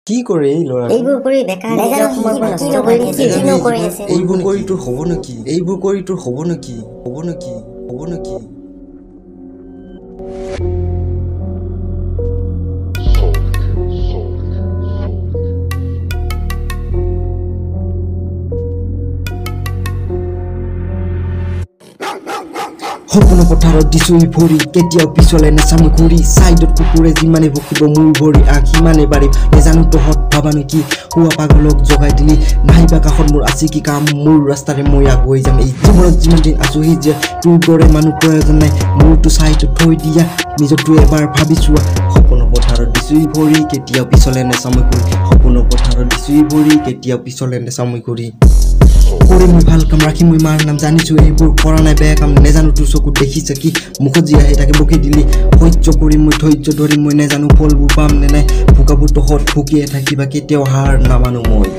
কি কৰে এই লৰা এইবোৰ কৰি বেকাৰ নেজানো সময় পৰা নষ্ট কৰি আছে কিনো কৰি আছে এইবোৰ কৰি তোৰ হ'ব নেকি এইবোৰ কৰি তোৰ হ'ব নেকি সপোন পথাৰত দিছুই ভৰি কেতিয়াও পিছলে নাচামে ঘূৰি সাইডত কুকুৰে যিমানে বকিব মোৰ ভৰি আখি মানে বাঢ়ি নেজানো তহঁত ভাবানো কি হুৱা পাগলক জগাই দিলি নাহিবা কাষত মোৰ আছে কি কাম মোৰ ৰাস্তাৰে মই আগুৱাই যাম এই জীৱনত যিমান দিন আছো সেই যে তোৰ দৰে মানুহ প্ৰয়োজন নাই মোৰটো সাইডত থৈ দিয়া নিজৰটো এবাৰ ভাবি চোৱা সপোন পথাৰত দিছুই ভৰি কেতিয়াও পিছলে নাচামে ঘূৰি সপোন পথাৰত দিছুই ভৰি কেতিয়াও পিছলে নাচামে ঘূৰি কৰি মই ভাল কাম ৰাখি মই মাৰ নাম জানিছো এইবোৰ কৰা নাই বেয়া কাম নেজানো তোৰ চকুত দেখিছে কি মুখত যি আহে তাকে বকি দিলি সহ্য কৰি মই ধৈৰ্য ধৰি মই নেজানো ফলবোৰ পাম নে নাই ভোকাবোৰ তহঁত ভুকিয়ে থাকিবা কেতিয়াও হাৰ নামানো মই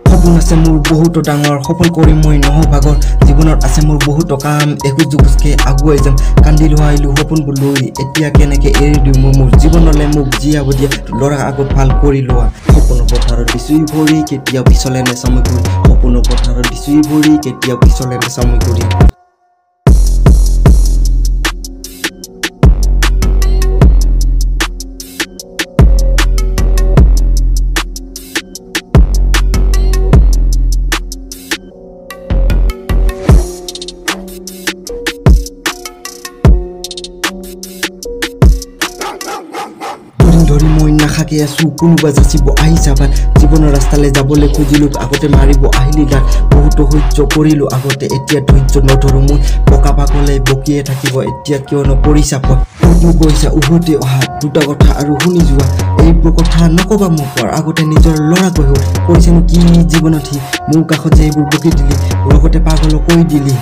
সপোন আছে মোৰ বহুত ডাঙৰ সফল কৰি মই নহও ভাগৰ জীৱনত আছে মোৰ বহুত কাম এখোজ দুখোজকে আগুৱাই যাম কান্দিলো আহিলো সপোনবোৰ লৈ এতিয়া কেনেকে এৰি দিম মোৰ জীৱনলে মোক জীয়াব দিয়া ল'ৰা আগত ভাল কৰি লোৱা সপোন পথাৰত দিছুই ভৰি কেতিয়াও পিছলে নাচামে ঘূৰি সপোন পথাৰত দিছুই ভৰি কেতিয়াও পিছলে নাচামে ঘূৰি ধৰি মই নাখাকে আছো কোনোবা যাচিব আহি যাবা জীৱনৰ ৰাস্তালে যাবলৈ খুজিলো আগতে মাৰিব আহিলি গাত বহুত সহ্য কৰিলো আগতে এতিয়া ধৈৰ্য নধৰো মই বকা পাগলে বকিয়ে থাকিব এতিয়া কিয় নকৰি চাপত তুমি কৈছা উভতি অহা দুটা কথা আৰু শুনি যোৱা এইবোৰ কথা নকবা মোক আগতে নিজৰ ল'ৰা গৈ কৰিছেনো কি জীৱনত সি মোৰ কাষত যে এইবোৰ বকি দিলি লগতে পাগল কৈ দিলি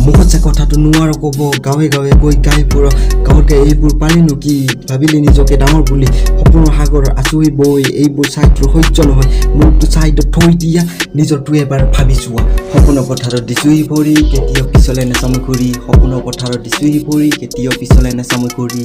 মুখত যে কথাটো নোৱাৰো কব গাঁৱে গাঁৱে গৈ গাই ফুৰ গাঁৱত এইবোৰ পাৰিনো কি ভাবিলি নিজকে ডাঙৰ বুলি সপোনৰ সাগৰ আচুই বৈ এইবোৰ চাইডৰ সহ্য নহয় মোৰটো চাইডত থৈ দিয়া নিজৰটো এবাৰ ভাবি চোৱা সপোনৰ পথাৰত দিছুই ভৰি কেতিয়াও পিছলে নাচামে ঘূৰি সপোনৰ পথাৰত দিছুই ভৰি কেতিয়াও পিছলে নাচামে ঘূৰি